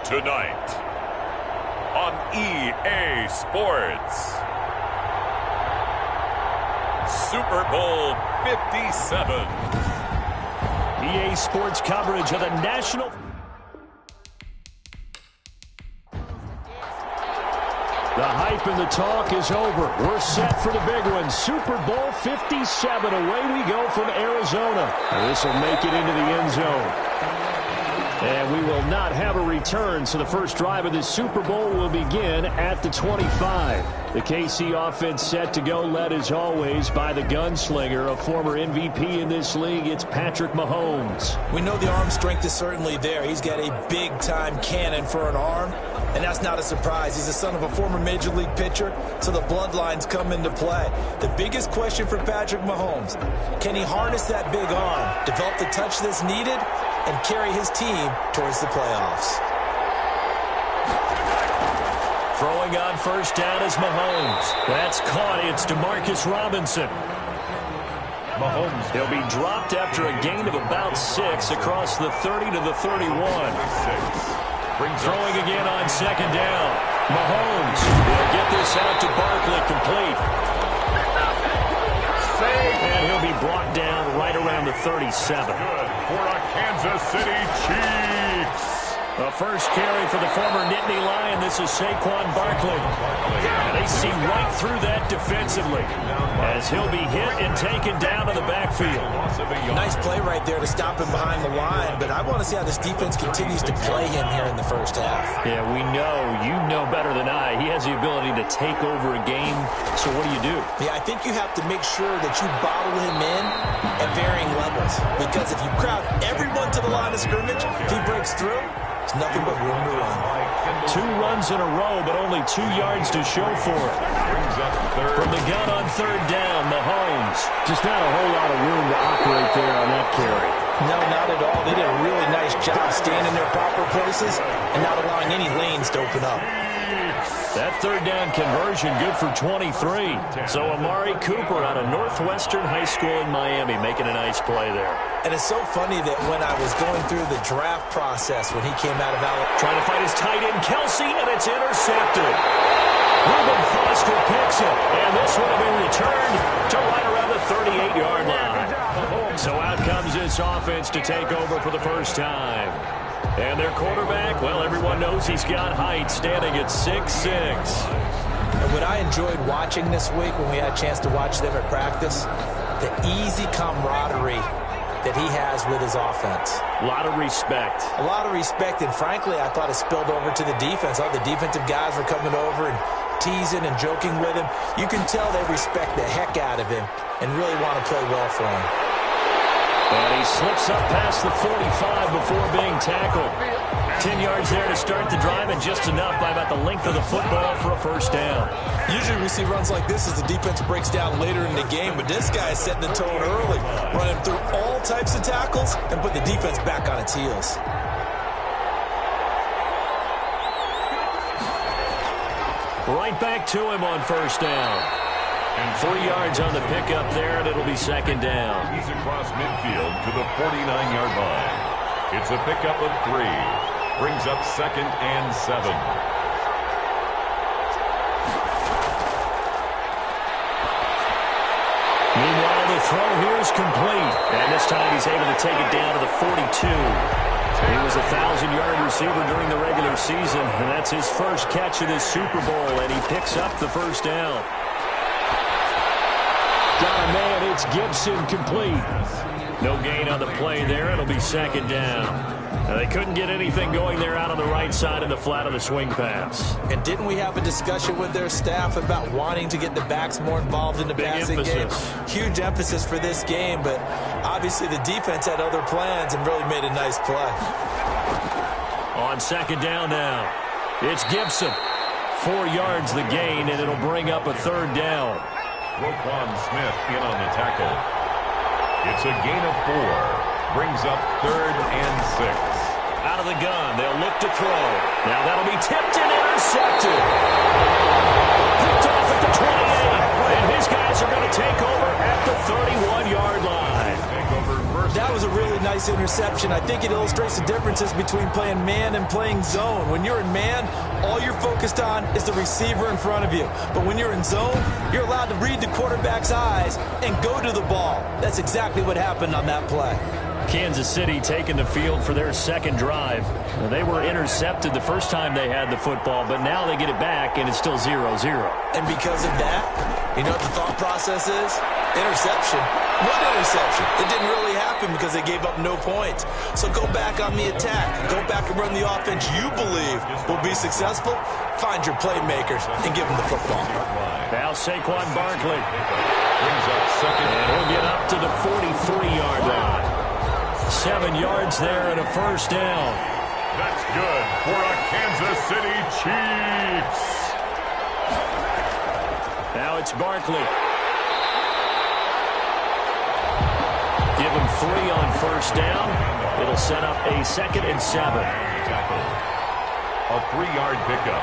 Tonight on EA Sports, Super Bowl 57. EA Sports coverage of the national... The hype and the talk is over. We're set for the big one. Super Bowl 57. Away we go from Arizona. This will make it into the end zone. And we will not have a return, so the first drive of this Super Bowl will begin at the 25. The KC offense set to go, led as always by the gunslinger, a former MVP in this league. It's Patrick Mahomes. We know the arm strength is certainly there. He's got a big-time cannon for an arm, and that's not a surprise. He's the son of a former Major League pitcher, so the bloodlines come into play. The biggest question for Patrick Mahomes, can he harness that big arm, develop the touch that's needed, and carry his team towards the playoffs? Throwing on first down is Mahomes. That's caught. It's Demarcus Robinson. Mahomes. He'll be dropped after a gain of about 6 across the 30 to the 31. Throwing again on second down. Mahomes will get this out to Barkley, complete. And he'll be brought down right around the 37. Good for a Kansas City Chiefs. The first carry for the former Nittany Lion. This is Saquon Barkley. And they see right through that defensively as he'll be hit and taken down to the backfield. Nice play right there to stop him behind the line, but I want to see how this defense continues to play him here in the first half. Yeah, we know, you know better than I, he has the ability to take over a game. So what do? Yeah, I think you have to make sure that you bottle him in at varying levels, because if you crowd everyone to the line of scrimmage, if he breaks through, it's nothing but room to run. 2 runs in a row, but only 2 yards to show for it. From the gun on third down, Mahomes. Just not a whole lot of room to operate there on that carry. No, not at all. They did a really nice job staying in their proper places and not allowing any lanes to open up. That third down conversion good for 23. So Amari Cooper out of Northwestern High School in Miami making a nice play there. And it's so funny that when I was going through the draft process when he came out of Alabama, trying to find his tight end Kelsey, and it's intercepted. Reuben Foster picks it, and this one will be returned to right around the 38-yard line. So out comes this offense to take over for the first time. And their quarterback, well, everyone knows he's got height, standing at 6'6". And what I enjoyed watching this week when we had a chance to watch them at practice, the easy camaraderie that he has with his offense. A lot of respect. A lot of respect, and frankly, I thought it spilled over to the defense. All the defensive guys were coming over and teasing and joking with him. You can tell they respect the heck out of him and really want to play well for him. And he slips up past the 45 before being tackled. 10 yards there to start the drive, and just enough by about the length of the football for a first down. Usually we see runs like this as the defense breaks down later in the game, but this guy is setting the tone early, running through all types of tackles and put the defense back on its heels. Right back to him on first down. And 3 yards on the pickup there, and it'll be second down. He's across midfield to the 49-yard line. It's a pickup of 3. Brings up 2nd and 7. Meanwhile, the throw here is complete. And this time he's able to take it down to the 42. He was a 1,000-yard receiver during the regular season, and that's his first catch of this Super Bowl, and he picks up the first down. Got a man, it's Gibson, complete. No gain on the play there. It'll be second down. Now, they couldn't get anything going there out on the right side in the flat of the swing pass. And didn't we have a discussion with their staff about wanting to get the backs more involved in the passing game? Huge emphasis for this game, but obviously the defense had other plans and really made a nice play. On second down now, it's Gibson. 4 yards the gain, and it'll bring up a third down. Roquan Smith in on the tackle. It's a gain of 4. Brings up 3rd and 6. Out of the gun, they'll look to throw. Now that'll be tipped and intercepted. Picked off at the 28. And his guys are going to take over at the 31-yard line. Take over That was a really nice interception. I think it illustrates the differences between playing man and playing zone. When you're in man, all you're focused on is the receiver in front of you. But when you're in zone, you're allowed to read the quarterback's eyes and go to the ball. That's exactly what happened on that play. Kansas City taking the field for their second drive. Well, they were intercepted the first time they had the football, but now they get it back, and it's still 0-0. And because of that, you know what the thought process is? Interception. What interception? It didn't really happen because they gave up no points. So go back on the attack. Go back and run the offense you believe will be successful. Find your playmakers and give them the football. Now Saquon Barkley. Brings up second. And he'll get up to the 43-yard line. 7 yards there and a first down. That's good for a Kansas City Chiefs. Now it's Barkley. Give him 3 on first down. It'll set up a 2nd and 7. A 3-yard pickup.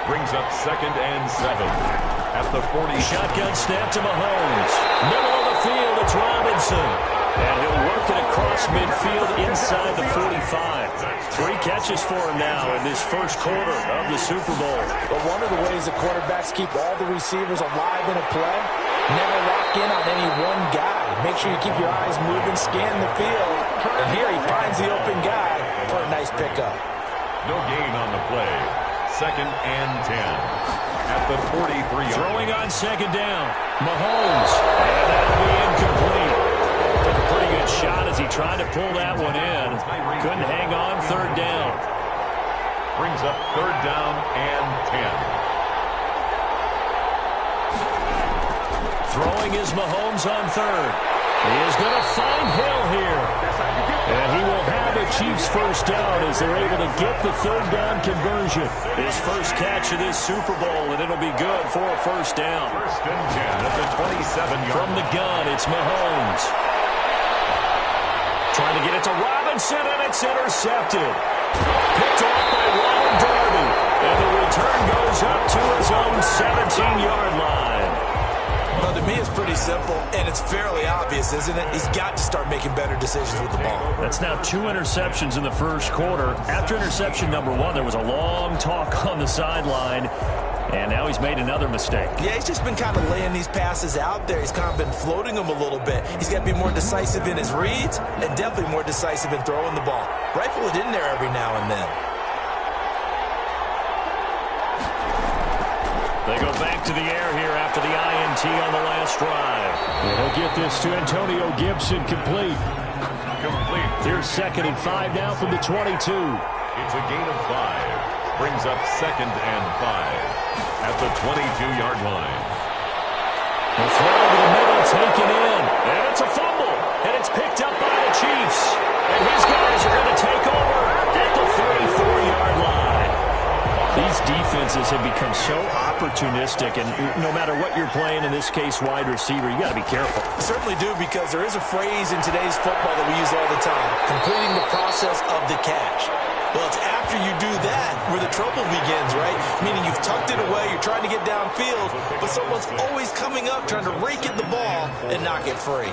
Brings up 2nd and 7. At the 40. Shotgun snap to Mahomes. Middle of the field, it's Robinson. And he'll work it across midfield inside the 45. 3 catches for him now in this first quarter of the Super Bowl. But one of the ways the quarterbacks keep all the receivers alive in a play, never lock in on any one guy. Make sure you keep your eyes moving, scan the field. And here he finds the open guy for a nice pickup. No gain on the play. 2nd and 10. At the 43. Throwing on 2nd down. Mahomes. And that'll be incomplete. Took a pretty good shot as he tried to pull that one in. Couldn't hang on 3rd down. Brings up 3rd down and 10. Throwing is Mahomes on 3rd. He is going to find Hill here. And he will have a Chiefs first down as they're able to get the 3rd down conversion. His first catch of this Super Bowl, and it'll be good for a first down. 1st and 10 at the 27-yard. From the gun, it's Mahomes. Trying to get it to Robinson, and it's intercepted. Picked off by Ron Darby. And the return goes up to his own 17-yard line. Well, to me, it's pretty simple, and it's fairly obvious, isn't it? He's got to start making better decisions with the ball. That's now 2 interceptions in the first quarter. After interception number 1, there was a long talk on the sideline, and now he's made another mistake. Yeah, he's just been kind of laying these passes out there. He's kind of been floating them a little bit. He's got to be more decisive in his reads and definitely more decisive in throwing the ball. Rifle it in there every now and then. They go back to the air here after the INT on the last drive. And he'll get this to Antonio Gibson complete. Here's 2nd and 5 now from the 22. It's a gain of 5. Brings up 2nd and 5 at the 22-yard line. The throw to the middle, taken in. And it's a fumble. And it's picked up by the Chiefs. And his guys are going to take over at the 34-yard line. These defenses have become so opportunistic, and no matter what you're playing, in this case wide receiver, you got to be careful. I certainly do, because there is a phrase in today's football that we use all the time, completing the process of the catch. Well, it's after you do that where the trouble begins, right? Meaning you've tucked it away, you're trying to get downfield, but someone's always coming up trying to rake at the ball and knock it free.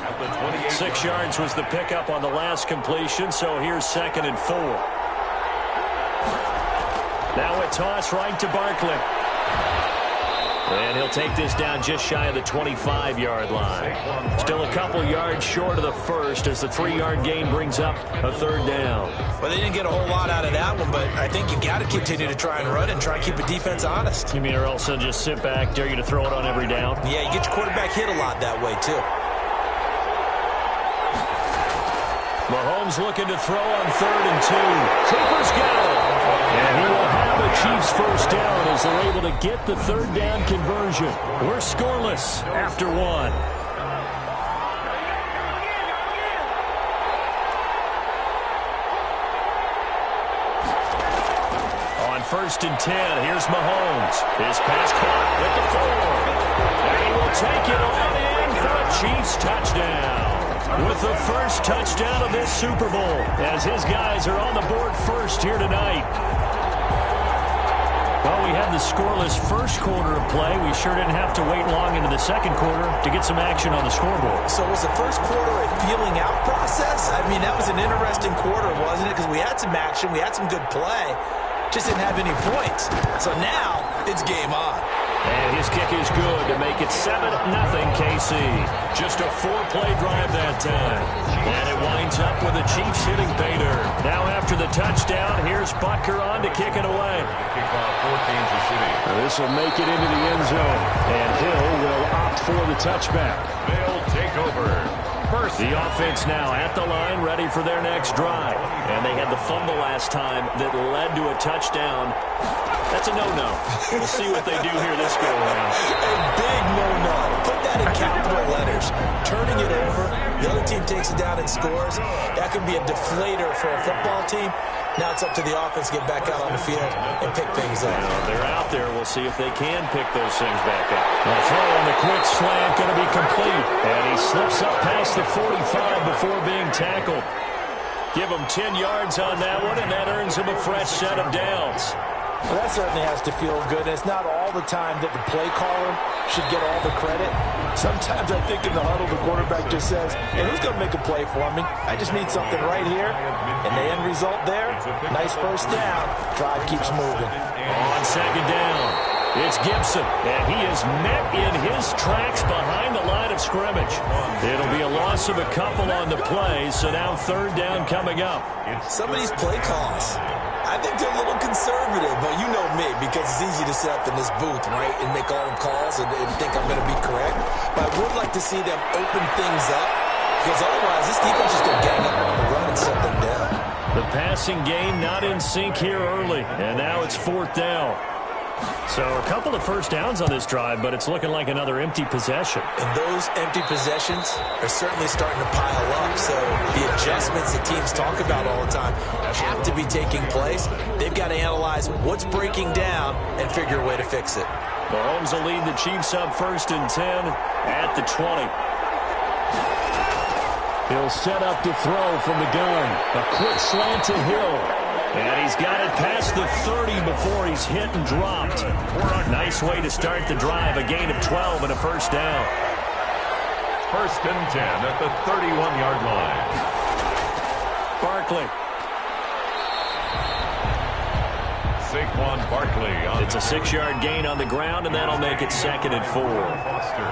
6 yards was the pickup on the last completion, so here's 2nd and 4. Now a toss right to Barkley. And he'll take this down just shy of the 25-yard line. Still a couple yards short of the first as the 3-yard gain brings up a 3rd down. Well, they didn't get a whole lot out of that one, but I think you got to continue to try and run and try and keep the defense honest. You mean or else they'll just sit back, dare you to throw it on every down? Yeah, you get your quarterback hit a lot that way, too. Mahomes looking to throw on 3rd and 2. Cooper's got it. And he will have a Chiefs first down as they're able to get the 3rd down conversion. We're scoreless after 1. On 1st and 10, here's Mahomes. His pass caught at the 4. And he will take it all in for a Chiefs touchdown. With the first touchdown of this Super Bowl, as his guys are on the board first here tonight. Well, we had the scoreless first quarter of play. We sure didn't have to wait long into the second quarter to get some action on the scoreboard. So was the first quarter a feeling out process? I mean, that was an interesting quarter, wasn't it? Because we had some action, we had some good play, just didn't have any points. So now it's game on. And his kick is good to make it 7-0 KC. Just a 4-play drive that time. And it winds up with the Chiefs hitting pay dirt. Now after the touchdown, here's Butker on to kick it away. Kickoff for Kansas City. This will make it into the end zone. And Hill will opt for the touchback. They'll take over. First. The offense now at the line, ready for their next drive. And they had the fumble last time that led to a touchdown. That's a no-no. We'll see what they do here this go-around. A big no-no. Put that in capital letters. Turning it over, the other team takes it down and scores. That could be a deflator for a football team. Now it's up to the offense to get back out on the field and pick things up. They're out there. We'll see if they can pick those things back up. The throw on the quick slant going to be complete. And he slips up past the 45 before being tackled. Give him 10 yards on that one, and that earns him a fresh set of downs. Well, that certainly has to feel good. And it's not all the time that the play caller should get all the credit. Sometimes I think in the huddle, the quarterback just says, hey, who's going to make a play for me? I just need something right here. And the end result there, nice first down. Drive keeps moving. On second down, it's Gibson. And he is met in his tracks behind the line of scrimmage. It'll be a loss of a couple on the play, so now third down coming up. Some of these play calls, I think they're a little conservative, but you know me, because it's easy to sit up in this booth, right, and make all the calls and think I'm going to be correct. But I would like to see them open things up, because otherwise this defense is going to gang up on the run and shut them down. The passing game not in sync here early, and now it's fourth down. So a couple of first downs on this drive, but it's looking like another empty possession. And those empty possessions are certainly starting to pile up. So the adjustments that teams talk about all the time have to be taking place. They've got to analyze what's breaking down and figure a way to fix it. Mahomes will lead the Chiefs up 1st and 10 at the 20. He'll set up to throw from the gun. A quick slant to Hill. And he's got it past the 30 before he's hit and dropped. Nice way to start the drive. A gain of 12 and a first down. 1st and 10 at the 31-yard line. Barkley. Saquon Barkley. It's a 6-yard gain on the ground, and that'll make it 2nd and 4. Foster.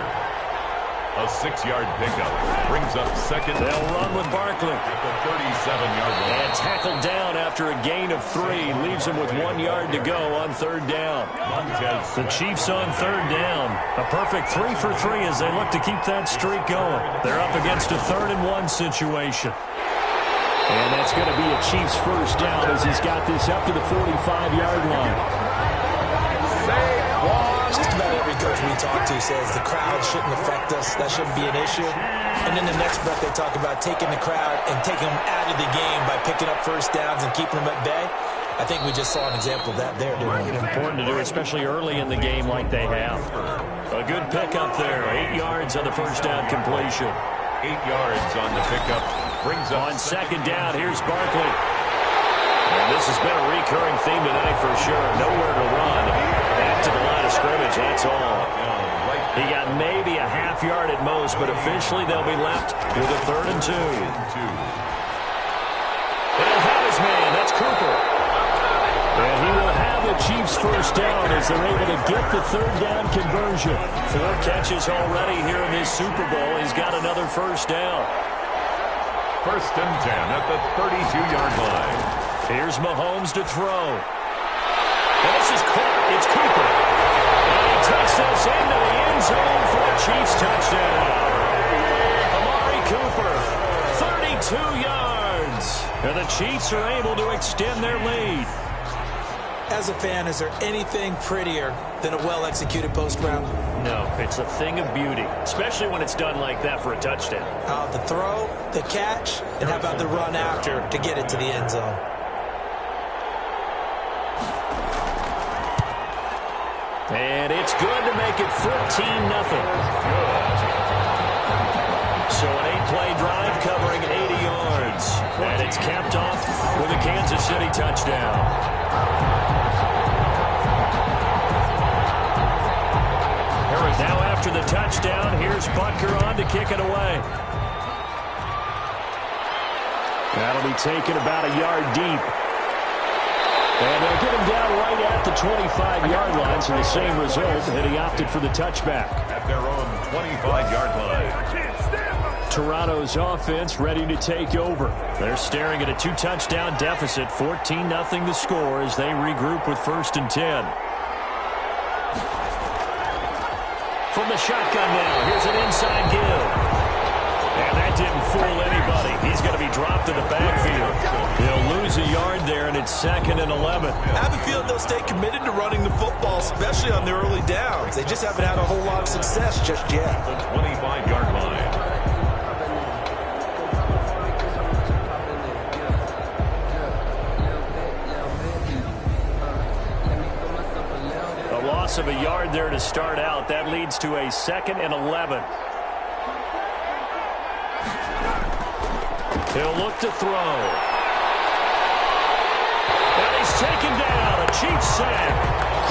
A 6-yard pickup brings up second. They'll run with Barkley. At the 37-yard line. And tackled down after a gain of 3. Leaves him with 1 yard to go on third down. The Chiefs on third down. A perfect 3 for 3 as they look to keep that streak going. They're up against a 3rd and 1 situation. And that's going to be a Chiefs first down as he's got this up to the 45-yard line. Just about every coach we talk to says the crowd shouldn't affect us. That shouldn't be an issue. And then the next breath they talk about taking the crowd and taking them out of the game by picking up first downs and keeping them at bay. I think we just saw an example of that there, didn't we? Important to do, especially early in the game like they have. A good pickup there. 8 yards on the first down completion. 8 yards on the pickup. Brings up on second down, here's Barkley. And this has been a recurring theme tonight for sure. Nowhere to run. Back to the line of scrimmage, that's all. He got maybe a half yard at most, but officially they'll be left with a 3rd and 2. And he'll have his man, that's Cooper. And he will have the Chiefs first down as they're able to get the 3rd down conversion. 4 catches already here in this Super Bowl. He's got another first down. 1st and 10 at the 32-yard line. Here's Mahomes to throw. And this is caught. It's Cooper. And he takes this into the end zone for a Chiefs touchdown. Amari Cooper, 32 yards. And the Chiefs are able to extend their lead. As a fan, is there anything prettier than a well-executed post route? No, it's a thing of beauty, especially when it's done like that for a touchdown. The throw, the catch, and how about the run after to get it to the end zone? And it's good to make it 14-0. So an 8-play drive covering 80 yards. And it's capped off with a Kansas City touchdown. touchdown. Here's Butker on to kick it away. That'll be taken about a yard deep. And they'll get him down right at the 25-yard line, so the same result, and he opted for the touchback. At their own 25-yard line. Toronto's offense ready to take over. They're staring at a 2-touchdown deficit, 14-0 to score as they regroup with 1st and 10. From the shotgun now, here's an inside give. And that didn't fool anybody. He's going to be dropped in the backfield. He'll lose a yard there, and it's 2nd and 11. I have a feeling they'll stay committed to running the football, especially on the early downs. They just haven't had a whole lot of success just yet. The 25-yard line. A loss of a yard there to start out. That leads to a 2nd and 11. He'll look to throw. And he's taken down. A Chiefs sack.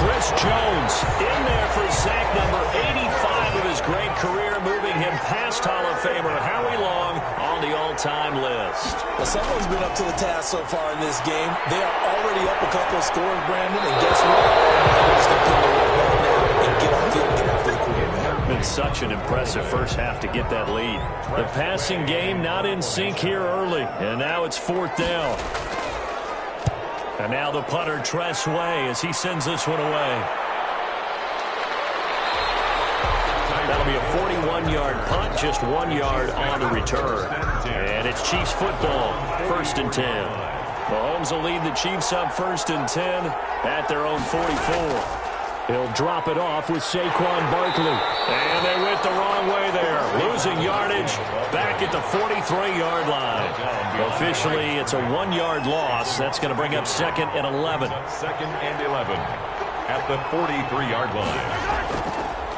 Chris Jones in there for sack number 85 of his great career, moving him past Hall of Famer Howie Long on the all-time list. Well, someone's been up to the task so far in this game. They are already up a couple of scores, Brandon, and guess what? They're going to put their work back now and get on field and get after the quarterback. Been such an impressive first half to get that lead. The passing game not in sync here early, and now it's 4th down. And now the punter, Tress Way, as he sends this one away. That'll be a 41-yard punt, just 1 yard on the return. And it's Chiefs football, 1st and 10. Mahomes will lead the Chiefs up 1st and 10 at their own 44. He'll drop it off with Saquon Barkley. And they went the wrong way there. Losing yardage back at the 43-yard line. Officially, it's a 1-yard loss. That's going to bring up 2nd and 11. 2nd and 11 at the 43-yard line.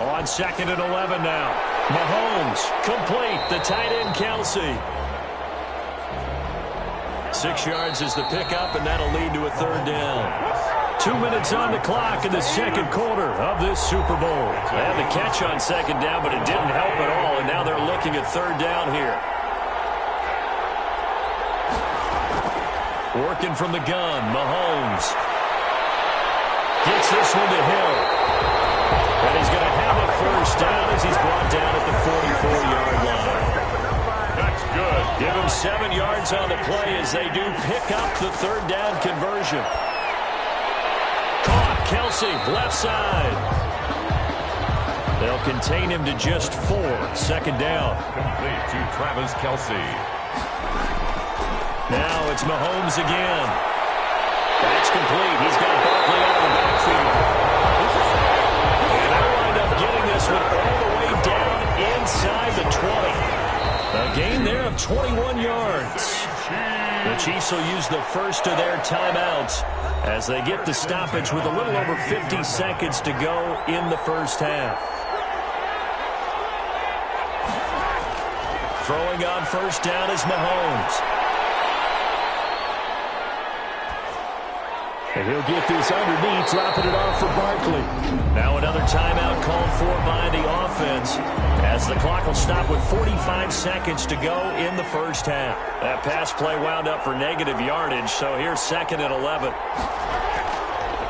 On 2nd and 11 now. Mahomes complete. The tight end, Kelsey. 6 yards is the pickup, and that'll lead to a 3rd down. 2 minutes on the clock in the 2nd quarter of this Super Bowl. They had the catch on 2nd down, but it didn't help at all, and now they're looking at 3rd down here. Working from the gun, Mahomes. Gets this one to Hill. And he's going to have a 1st down as he's brought down at the 44-yard line. That's good. Give him 7 yards on the play as they do pick up the 3rd down conversion. Kelsey, left side. They'll contain him to just 4. 2nd down. Complete to Travis Kelsey. Now it's Mahomes again. That's complete. He's got Barkley out of the backfield. And they'll wind up getting this one all the way down inside the 20. A gain there of 21 yards. The Chiefs will use the first of their timeouts as they get the stoppage with a little over 50 seconds to go in the first half. Throwing on 1st down is Mahomes. And he'll get this underneath, dropping it off for Barkley. Now another timeout called for by the offense as the clock will stop with 45 seconds to go in the first half. That pass play wound up for negative yardage, so here's 2nd and 11.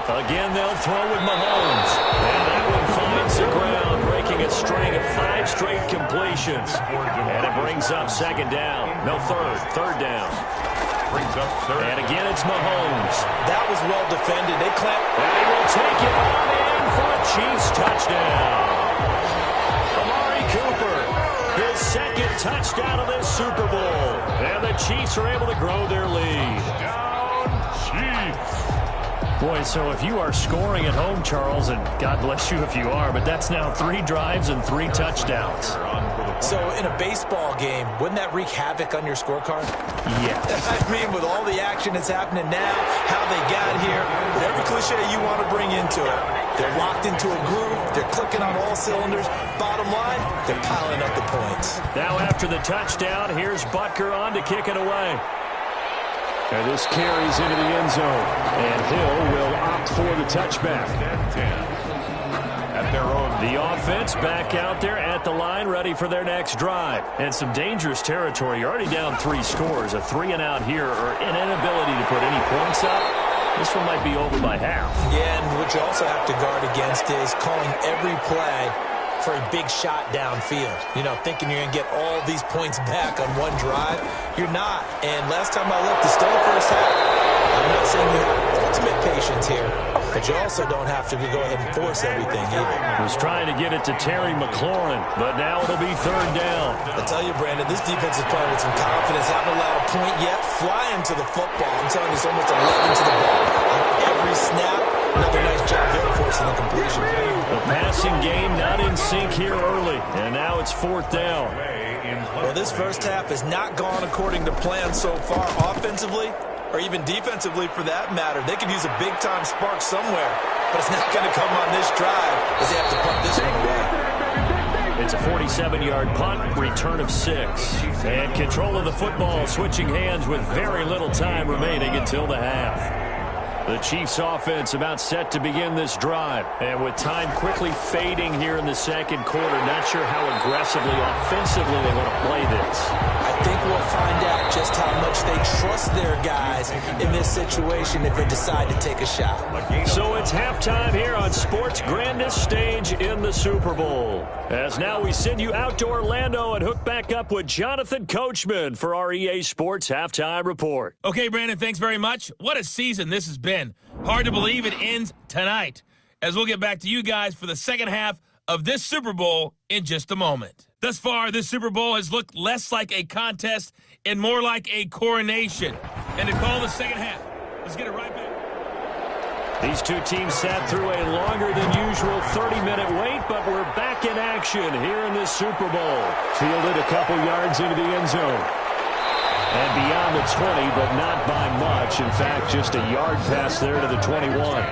Again, they'll throw with Mahomes. And that one finds the ground, breaking a string of 5 straight completions. And it brings up 2nd down. No, 3rd down. Brings up 3rd. And again, it's Mahomes. That was well defended. They clamped. And he will take it on in for a Chiefs touchdown. Amari Cooper, his 2nd touchdown of this Super Bowl. And the Chiefs are able to grow their lead. Down Chiefs. Boy, so if you are scoring at home, Charles, and God bless you if you are, but that's now 3 drives and 3 touchdowns. So in a baseball game, wouldn't that wreak havoc on your scorecard? Yeah. I mean, with all the action that's happening now, how they got here, every cliche you want to bring into it. They're locked into a groove. They're clicking on all cylinders. Bottom line, they're piling up the points. Now after the touchdown, here's Butker on to kick it away. And this carries into the end zone. And Hill will opt for the touchback. At at their own. The offense back out there at the line, ready for their next drive. And some dangerous territory. You're already down 3 scores. A 3-and-out here, or an inability to put any points up. This one might be over by half. Yeah, and what you also have to guard against is calling every play for a big shot downfield. You know, thinking you're going to get all these points back on one drive. You're not. And last time I looked, it's still the first half. I'm not saying you have ultimate patience here, but you also don't have to go ahead and force everything either. Was trying to get it to Terry McLaurin, but now it'll be 3rd down. I tell you, Brandon, this defense is playing with some confidence. Haven't allowed a point yet. Flying to the football. I'm telling you, it's almost 11 to the ball on every snap. Another nice job there forcing the completion. The passing game not in sync here early, and now it's 4th down. Well, this first half has not gone according to plan so far offensively, or even defensively for that matter. They could use a big-time spark somewhere, but it's not going to come on this drive as they have to punt this one away. It's a 47-yard punt, return of 6. And control of the football switching hands with very little time remaining until the half. The Chiefs offense about set to begin this drive. And with time quickly fading here in the second quarter, not sure how aggressively, offensively they want to play this. I think we'll find out just how much they trust their guys in this situation if they decide to take a shot. So it's halftime here on sports' grandest stage in the Super Bowl. As now we send you out to Orlando and hook back up with Jonathan Coachman for our EA Sports Halftime Report. Okay, Brandon, thanks very much. What a season this has been. Hard to believe it ends tonight, as we'll get back to you guys for the second half of this Super Bowl in just a moment. Thus far, this Super Bowl has looked less like a contest and more like a coronation. And to call the second half, let's get it right back. These two teams sat through a longer than usual 30-minute wait, but we're back in action here in this Super Bowl. Fielded a couple yards into the end zone. And beyond the 20, but not by much. In fact, just a yard pass there to the 21.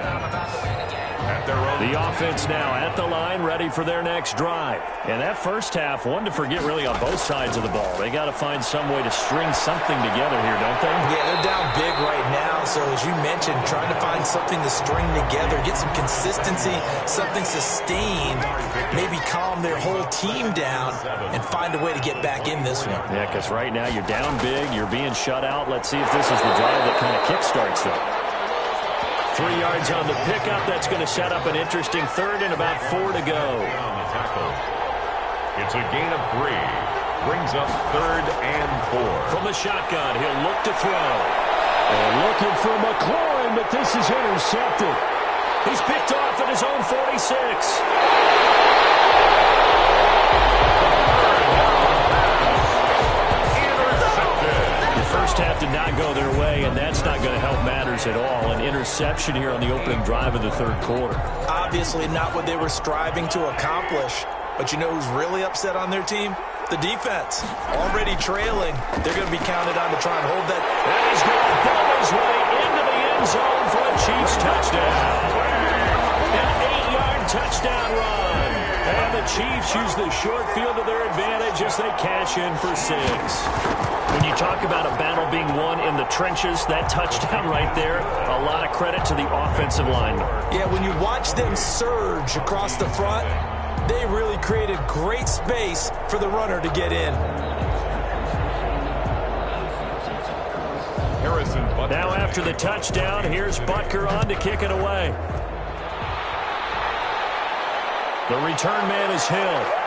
The offense now at the line, ready for their next drive. And that first half, one to forget really on both sides of the ball. They got to find some way to string something together here, don't they? Yeah, they're down big right now. So as you mentioned, trying to find something to string together, get some consistency, something sustained, maybe calm their whole team down and find a way to get back in this one. Yeah, because right now you're down big, you're being shut out. Let's see if this is the drive that kind of kickstarts them. 3 yards on the pickup. That's going to set up an interesting 3rd and about 4 to go. It's a gain of 3. Brings up 3rd and 4. From the shotgun, he'll look to throw. And looking for McLaurin, but this is intercepted. He's picked off at his own 46. First half did not go their way, and that's not going to help matters at all. An interception here on the opening drive of the 3rd quarter. Obviously not what they were striving to accomplish. But you know who's really upset on their team? The defense. Already trailing. They're going to be counted on to try and hold that. And he's going to bomb his way into the end zone for a Chiefs touchdown. An 8-yard touchdown run. And the Chiefs use the short field to their advantage as they cash in for 6. When you talk about a battle being won in the trenches, that touchdown right there, a lot of credit to the offensive linemen. Yeah, when you watch them surge across the front, they really created great space for the runner to get in. Now after the touchdown, here's Butker on to kick it away. The return man is Hill.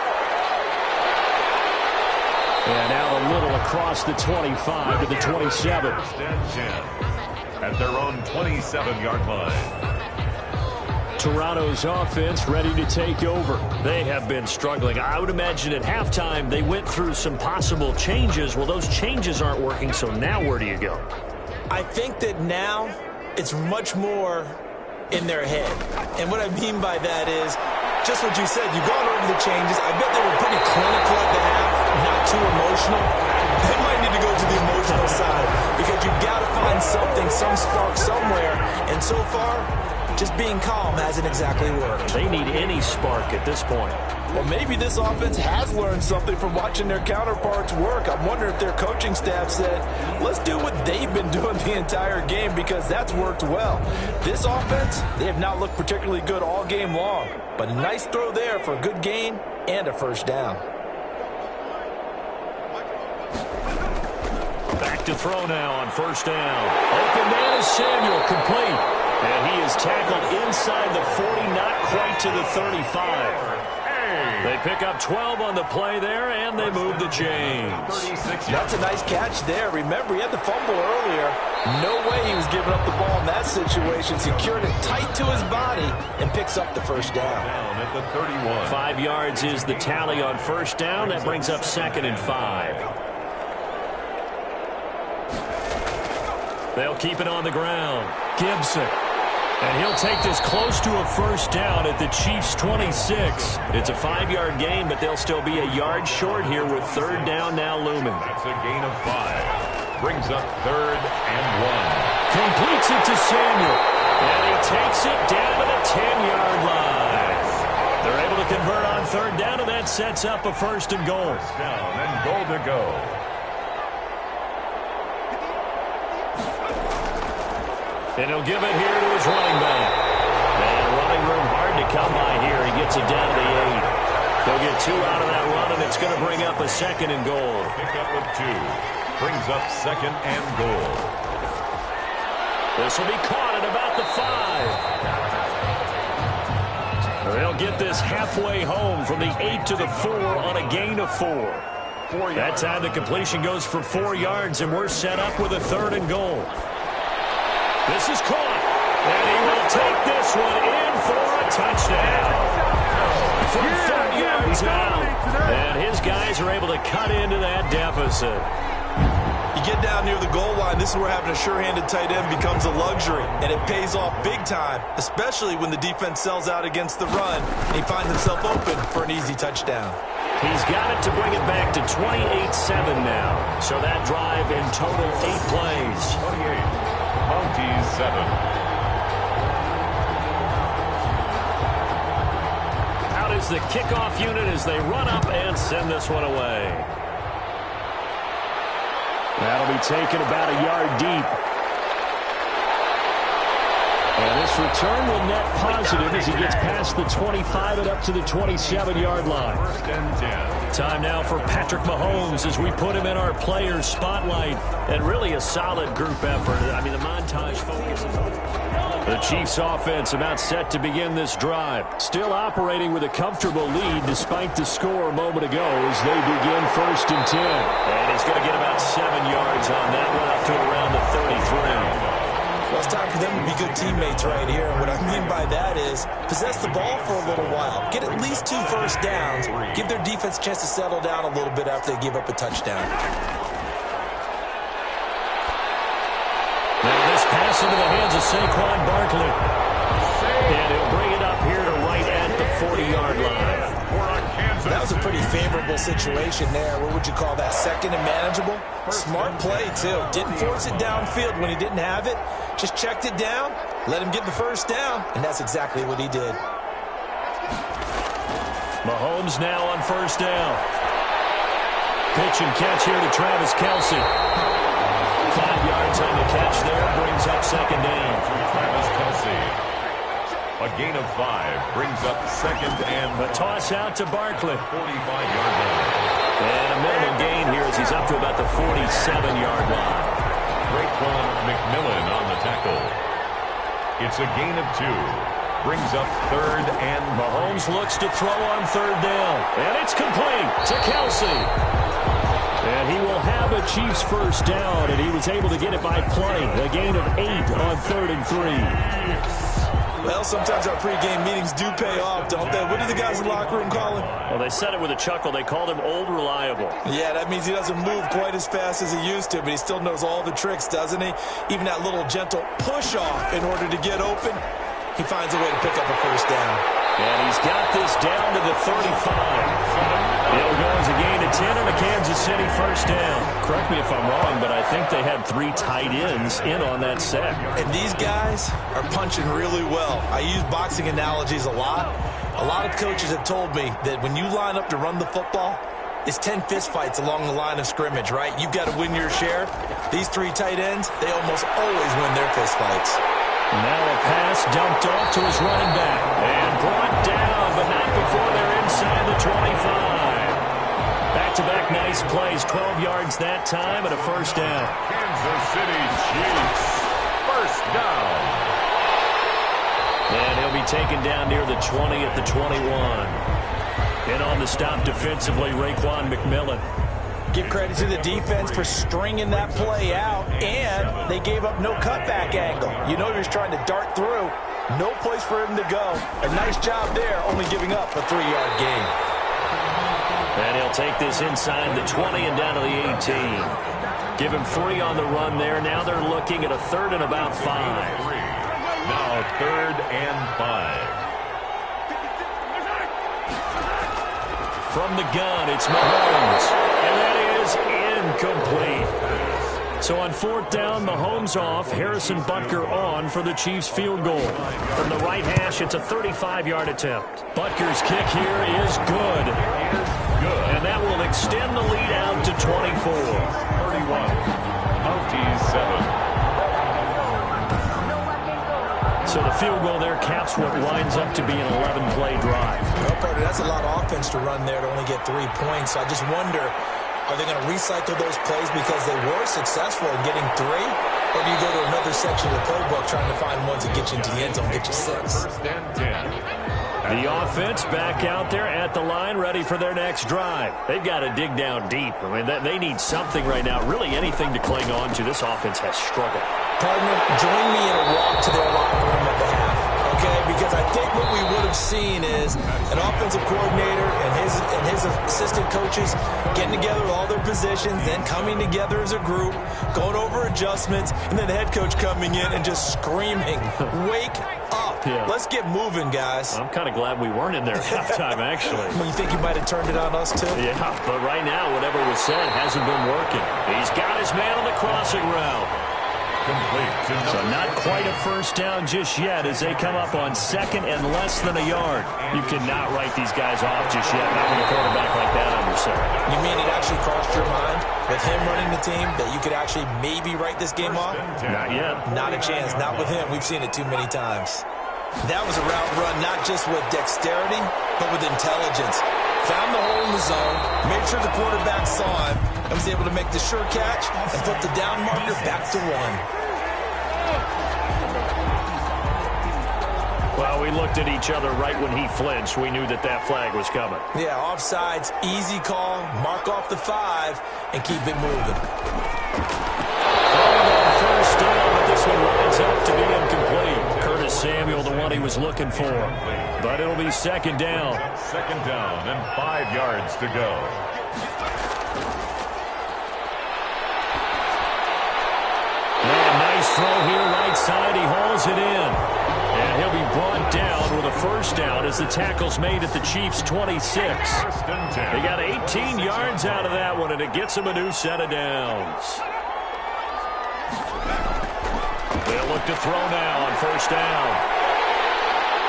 And now a little across the 25 to the 27. At their own 27-yard line. Toronto's offense ready to take over. They have been struggling. I would imagine at halftime they went through some possible changes. Well, those changes aren't working, so now where do you go? I think that now it's much more in their head. And what I mean by that is just what you said. You've gone over the changes. I bet they were pretty clinical at the half. Not too emotional. They might need to go to the emotional side because you've got to find something, some spark somewhere, and And so far, just being calm hasn't exactly worked. They need any spark at this point. Well, maybe this offense has learned something from watching their counterparts work. I wonder if their coaching staff said, let's do what they've been doing the entire game, because that's worked well. This offense, they have not looked particularly good all game long. But a nice throw there for a good gain and a first down. Back to throw now on first down. Open man is Samuel, complete. And he is tackled inside the 40, not quite to the 35. They pick up 12 on the play there, and they move the chains. That's a nice catch there. Remember, he had the fumble earlier. No way he was giving up the ball in that situation. Secured it tight to his body and picks up the first down. At the 31. 5 yards is the tally on first down. That brings up 2nd and 5. They'll keep it on the ground. Gibson. And he'll take this close to a first down at the Chiefs' 26. It's a 5-yard gain, but they'll still be a yard short here with third down now looming. That's a gain of 5. Brings up 3rd and 1. Completes it to Samuel. And he takes it down to the 10-yard line. They're able to convert on third down, and that sets up a 1st and goal. First down and goal to go. And he'll give it here to his running back. And running room hard to come by here. He gets it down to the 8. They'll get 2 out of that run, and it's going to bring up a 2nd and goal. Pick up of 2. Brings up 2nd and goal. This will be caught at about the 5. They'll get this halfway home from the 8 to the 4 on a gain of 4. That time the completion goes for 4 yards, and we're set up with a 3rd and goal. This is caught, and he will take this one in for a touchdown. From 30 yards out, and his guys are able to cut into that deficit. You get down near the goal line, this is where having a sure-handed tight end becomes a luxury, and it pays off big time, especially when the defense sells out against the run, and he finds himself open for an easy touchdown. He's got it to bring it back to 28-7 now. So that drive in total 8 plays. 28. Mounties 7. Out is the kickoff unit as they run up and send this one away. That'll be taken about a yard deep. And this return will net positive as he gets past the 25 and up to the 27-yard line. 1st and 10. Time now for Patrick Mahomes as we put him in our players' spotlight. And really a solid group effort. I mean, the montage focuses on the Chiefs' offense about set to begin this drive. Still operating with a comfortable lead despite the score a moment ago as they begin 1st and 10. And he's going to get about 7 yards on that one up to around the 33. Well, it's time for them to be good teammates right here. And what I mean by that is possess the ball for a little while. Get at least 2 first downs. Give their defense a chance to settle down a little bit after they give up a touchdown. Now this pass into the hands of Saquon Barkley. And he'll bring it up here to right at the 40-yard line. That was a pretty favorable situation there. What would you call that? 2nd and manageable? Smart play, too. Didn't force it downfield when he didn't have it. Just checked it down, let him get the first down, and that's exactly what he did. Mahomes now on first down. Pitch and catch here to Travis Kelce. 5 yards on the catch there, brings up 2nd down. Travis Kelce. A gain of 5 brings up 2nd and a toss out to Barkley. 45-yard line. And a minimal gain here as he's up to about the 47-yard line. Raekwon McMillan on the tackle. It's a gain of 2. Brings up 3rd and Mahomes looks to throw on 3rd down. And it's complete to Kelce. And he will have a Chiefs first down, and he was able to get it by play. A gain of 8 on 3rd and 3. Well, sometimes our pregame meetings do pay off, don't they? What do the guys in the locker room call him? Well, they said it with a chuckle. They called him Old Reliable. Yeah, that means he doesn't move quite as fast as he used to, but he still knows all the tricks, doesn't he? Even that little gentle push-off in order to get open, he finds a way to pick up a first down. And he's got this down to the 35. It'll go as a gain of 10 and a Kansas City first down. Correct me if I'm wrong, but I think they had 3 tight ends in on that set. And these guys are punching really well. I use boxing analogies a lot. A lot of coaches have told me that when you line up to run the football, it's 10 fistfights along the line of scrimmage, right? You've got to win your share. These 3 tight ends, they almost always win their fistfights. Now a pass dumped off to his running back. And brought down, but not before they're inside the 25. Back-to-back nice plays, 12 yards that time and a first down. Kansas City Chiefs, first down. And he'll be taken down near the 20 at the 21. And on the stop defensively, Raekwon McMillan. Give credit to the defense for stringing that play out, and they gave up no cutback angle. You know you're just trying to dart through. No place for him to go. A nice job there, only giving up a 3-yard gain. And he'll take this inside the 20 and down to the 18. Give him 3 on the run there. Now they're looking at a 3rd and about 5. Now 3rd and 5. From the gun, it's Mahomes. And that is incomplete. So on 4th down, Mahomes off. Harrison Butker on for the Chiefs field goal. From the right hash, it's a 35-yard attempt. Butker's kick here is good. And that will extend the lead out to 24. 31, 27. So the field goal there caps what winds up to be an 11-play drive. Well, Carter, that's a lot of offense to run there to only get 3 points. So I just wonder, are they going to recycle those plays because they were successful in getting 3? Or do you go to another section of the playbook trying to find ones that get you into the end zone, get you 6? First and 10. The offense back out there at the line, ready for their next drive. They've got to dig down deep. I mean, they need something right now, really anything to cling on to. This offense has struggled. Partner, join me in a walk to their locker room at the half, okay? Because I think what we would have seen is an offensive coordinator and his assistant coaches getting together all their positions, then coming together as a group, going over adjustments, and then the head coach coming in and just screaming, "Wake up. Yeah. Let's get moving, guys." I'm kind of glad we weren't in there at halftime, actually. You think he might have turned it on us, too? Yeah, but right now, whatever was said hasn't been working. He's got his man on the crossing route. Complete. So not quite a first down just yet as they come up on 2nd and less than a yard. You cannot write these guys off just yet, not with a quarterback like that on your side. You mean it actually crossed your mind with him running the team that you could actually maybe write this game off? Not yet. Not a chance. Not with him. We've seen it too many times. That was a route run not just with dexterity, but with intelligence. Found the hole in the zone, made sure the quarterback saw him, and was able to make the sure catch and put the down marker back to 1. Well, we looked at each other right when he flinched. We knew that that flag was coming. Yeah, offsides, easy call, mark off the 5, and keep it moving. First down, but this one winds up to be incomplete. Curtis Samuel, the one he was looking for. But it'll be 2nd down. 2nd down and 5 yards to go. And nice throw here, right side. He hauls it in. And he'll be brought down with a first down as the tackle's made at the Chiefs' 26. They got 18 yards out of that one, and it gets them a new set of downs. They'll look to throw now on first down.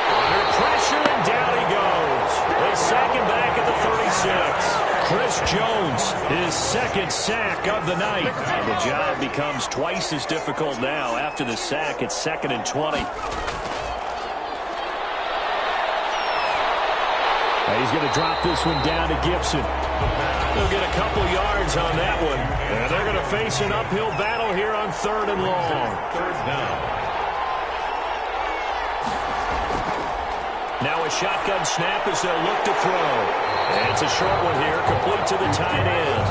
Under pressure, and down he goes. They sack him back at the 36. Chris Jones, his 2nd sack of the night. And the job becomes twice as difficult now. After the sack, it's 2nd and 20. He's going to drop this one down to Gibson. They'll get a couple yards on that one. And they're going to face an uphill battle here on 3rd and long. 3rd down. Now a shotgun snap as they'll look to throw. And it's a short one here, complete to the tight end.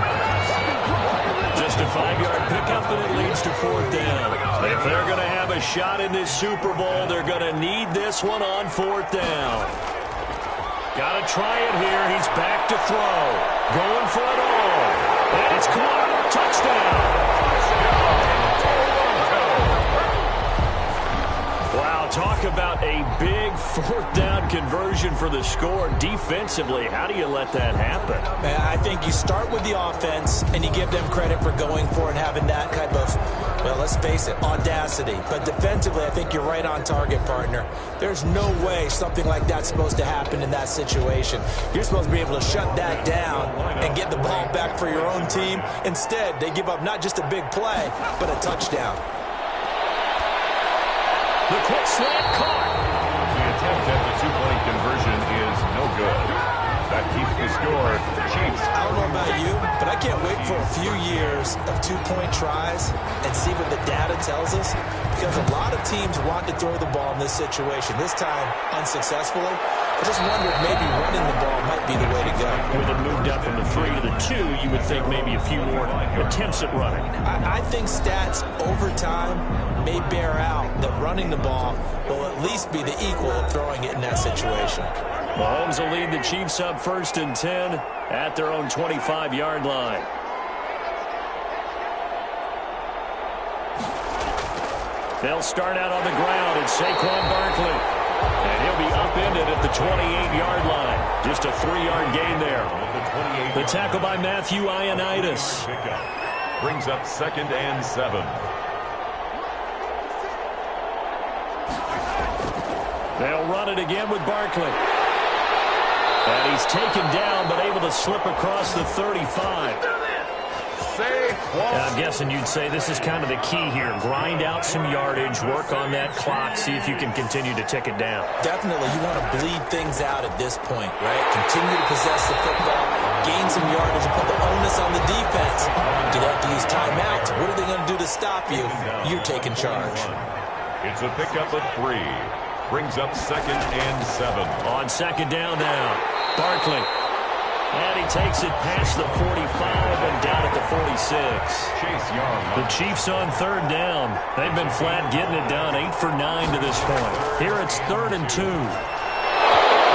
Just a 5-yard pickup, and it leads to 4th down. If they're going to have a shot in this Super Bowl, they're going to need this one on 4th down. Got to try it here. He's back to throw. Going for it all. And it's caught. Touchdown. Wow, Well, talk about a big fourth down conversion for the score. Defensively, how do you let that happen? Man, I think you start with the offense, and you give them credit for going for and having that type of, well, let's face it, audacity. But defensively, I think you're right on target, partner. There's no way something like that's supposed to happen in that situation. You're supposed to be able to shut that down and get the ball back for your own team. Instead, they give up not just a big play, but a touchdown. The quick slant caught. The attempt at the two-point conversion is no good. That keeps the score. Chiefs. I don't know about you, but I can't wait for a few years of two-point tries and see what the data tells us, because a lot of teams want to throw the ball in this situation. This time, unsuccessfully. I just wonder if maybe running the ball might be the way to go. With it moved up from the 3 to the 2, you would think maybe a few more attempts at running. I think stats over time may bear out that running the ball will at least be the equal of throwing it in that situation. Mahomes will lead the Chiefs up 1st and 10 at their own 25-yard line. They'll start out on the ground. It's Saquon Barkley. And he'll be upended at the 28-yard line. Just a 3-yard gain there. The tackle by Matthew Ioannidis. Brings up 2nd and 7. They'll run it again with Barkley. And he's taken down, but able to slip across the 35. I'm guessing you'd say this is kind of the key here. Grind out some yardage, work on that clock, see if you can continue to tick it down. Definitely, you want to bleed things out at this point, right? Continue to possess the football, gain some yardage, and put the onus on the defense. Do they have to use timeouts? What are they going to do to stop you? You're taking charge. It's a pickup of 3. Brings up 2nd and 7. On 2nd down now, Barkley. And he takes it past the 45 and down at the 46. Chase Young. The Chiefs on 3rd down. They've been flat getting it done, 8 for 9 to this point. Here it's 3rd and 2.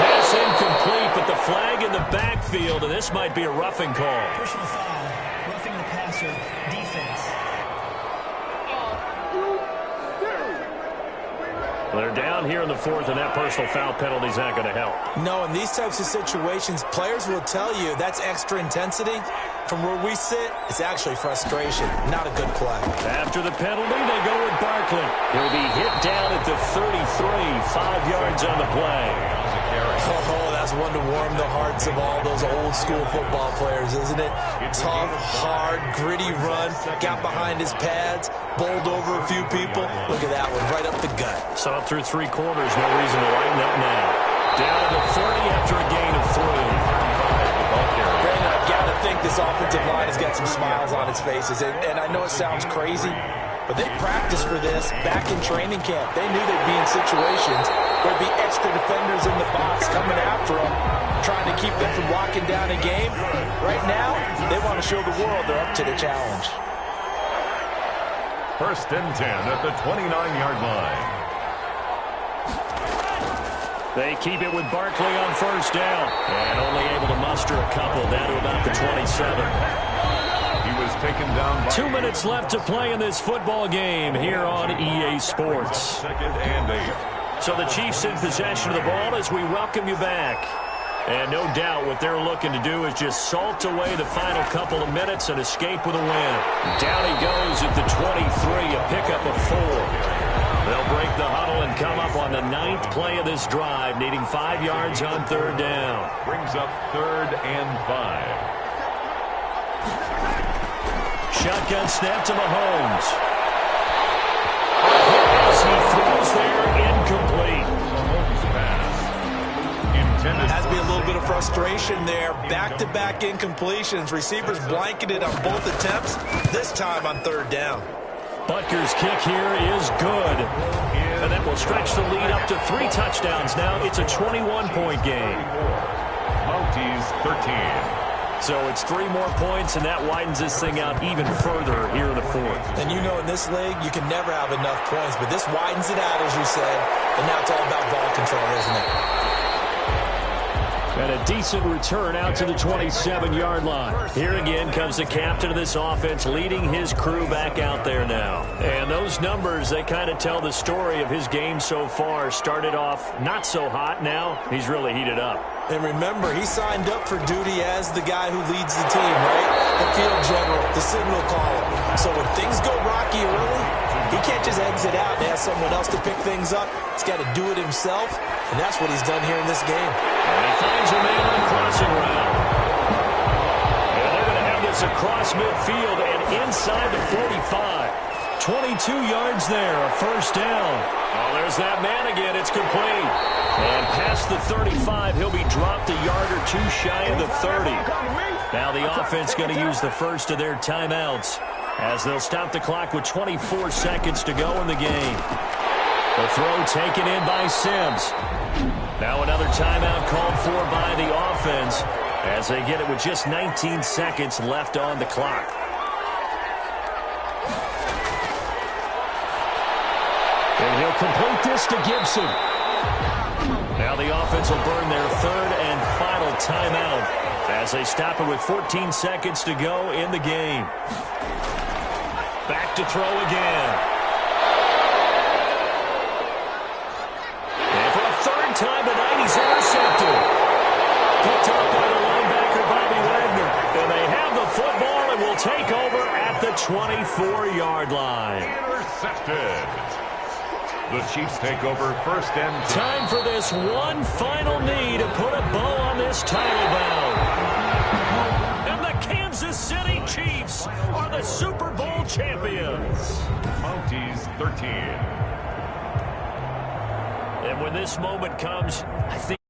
Pass incomplete, but the flag in the backfield, and this might be a roughing call. Personal foul, roughing the passer, defense. They're down here in the 4th, and that personal foul penalty is not going to help. No, in these types of situations, players will tell you that's extra intensity. From where we sit, it's actually frustration, not a good play. After the penalty, they go with Barkley. He'll be hit down at the 33, 5 yards on the play. Oh, that's one to warm the hearts of all those old-school football players, isn't it? Tough, hard, gritty run, got behind his pads, bowled over a few people. Look at that one, right up the gut. Saw it through 3 quarters, no reason to lighten up now. Down to the 30 after a gain of 3. Brandon, I've got to think this offensive line has got some smiles on its faces, and I know it sounds crazy, but they practiced for this back in training camp. They knew they'd be in situations where there'd be extra defenders in the box coming after them, trying to keep them from locking down a game. Right now, they want to show the world they're up to the challenge. 1st and 10 at the 29-yard line. They keep it with Barkley on 1st down, and only able to muster a couple down to about the 27. He was taken down by 2 minutes left to play in this football game here on EA Sports. 2nd and 8. So the Chiefs in possession of the ball as we welcome you back. And no doubt what they're looking to do is just salt away the final couple of minutes and escape with a win. Down he goes at the 23, a pickup of 4. They'll break the huddle and come up on the 9th play of this drive, needing 5 yards on 3rd down. Brings up 3rd and 5. Shotgun snap to Mahomes. As he throws there, incomplete. Mahomes pass. Intended. Has to be a little bit of frustration there. Back-to-back incompletions. Receivers blanketed on both attempts, this time on 3rd down. Butker's kick here is good. And that will stretch the lead up to 3 touchdowns now. It's a 21-point game. Mounties 13. So it's 3 more points, and that widens this thing out even further here in the 4th. And you know in this league, you can never have enough points, but this widens it out, as you said, and now it's all about ball control, isn't it? And a decent return out to the 27-yard line. Here again comes the captain of this offense leading his crew back out there now. And those numbers, they kind of tell the story of his game so far. Started off not so hot. Now he's really heated up. And remember, he signed up for duty as the guy who leads the team, right? The field general, the signal caller. So when things go rocky early, he can't just exit out and ask someone else to pick things up. He's got to do it himself, and that's what he's done here in this game. And he finds a man on the crossing route. And they're going to have this across midfield and inside the 45. 22 yards there, a first down. Oh, there's that man again. It's complete. And past the 35, he'll be dropped a yard or two shy of the 30. Now the offense going to use the first of their timeouts as they'll stop the clock with 24 seconds to go in the game. The throw taken in by Sims. Now another timeout called for by the offense as they get it with just 19 seconds left on the clock. And he'll complete this to Gibson. Now the offense will burn their third and final timeout as they stop it with 14 seconds to go in the game. Back to throw again. And for a third time tonight, he's intercepted. Picked up by the linebacker, Bobby Wagner. And they have the football and will take over at the 24-yard line. Intercepted. The Chiefs take over first and 10. Time for this one final knee to put a bow on this title bout. And the Kansas City Chiefs are the Super Bowl champions. Mounties 13. And when this moment comes, I think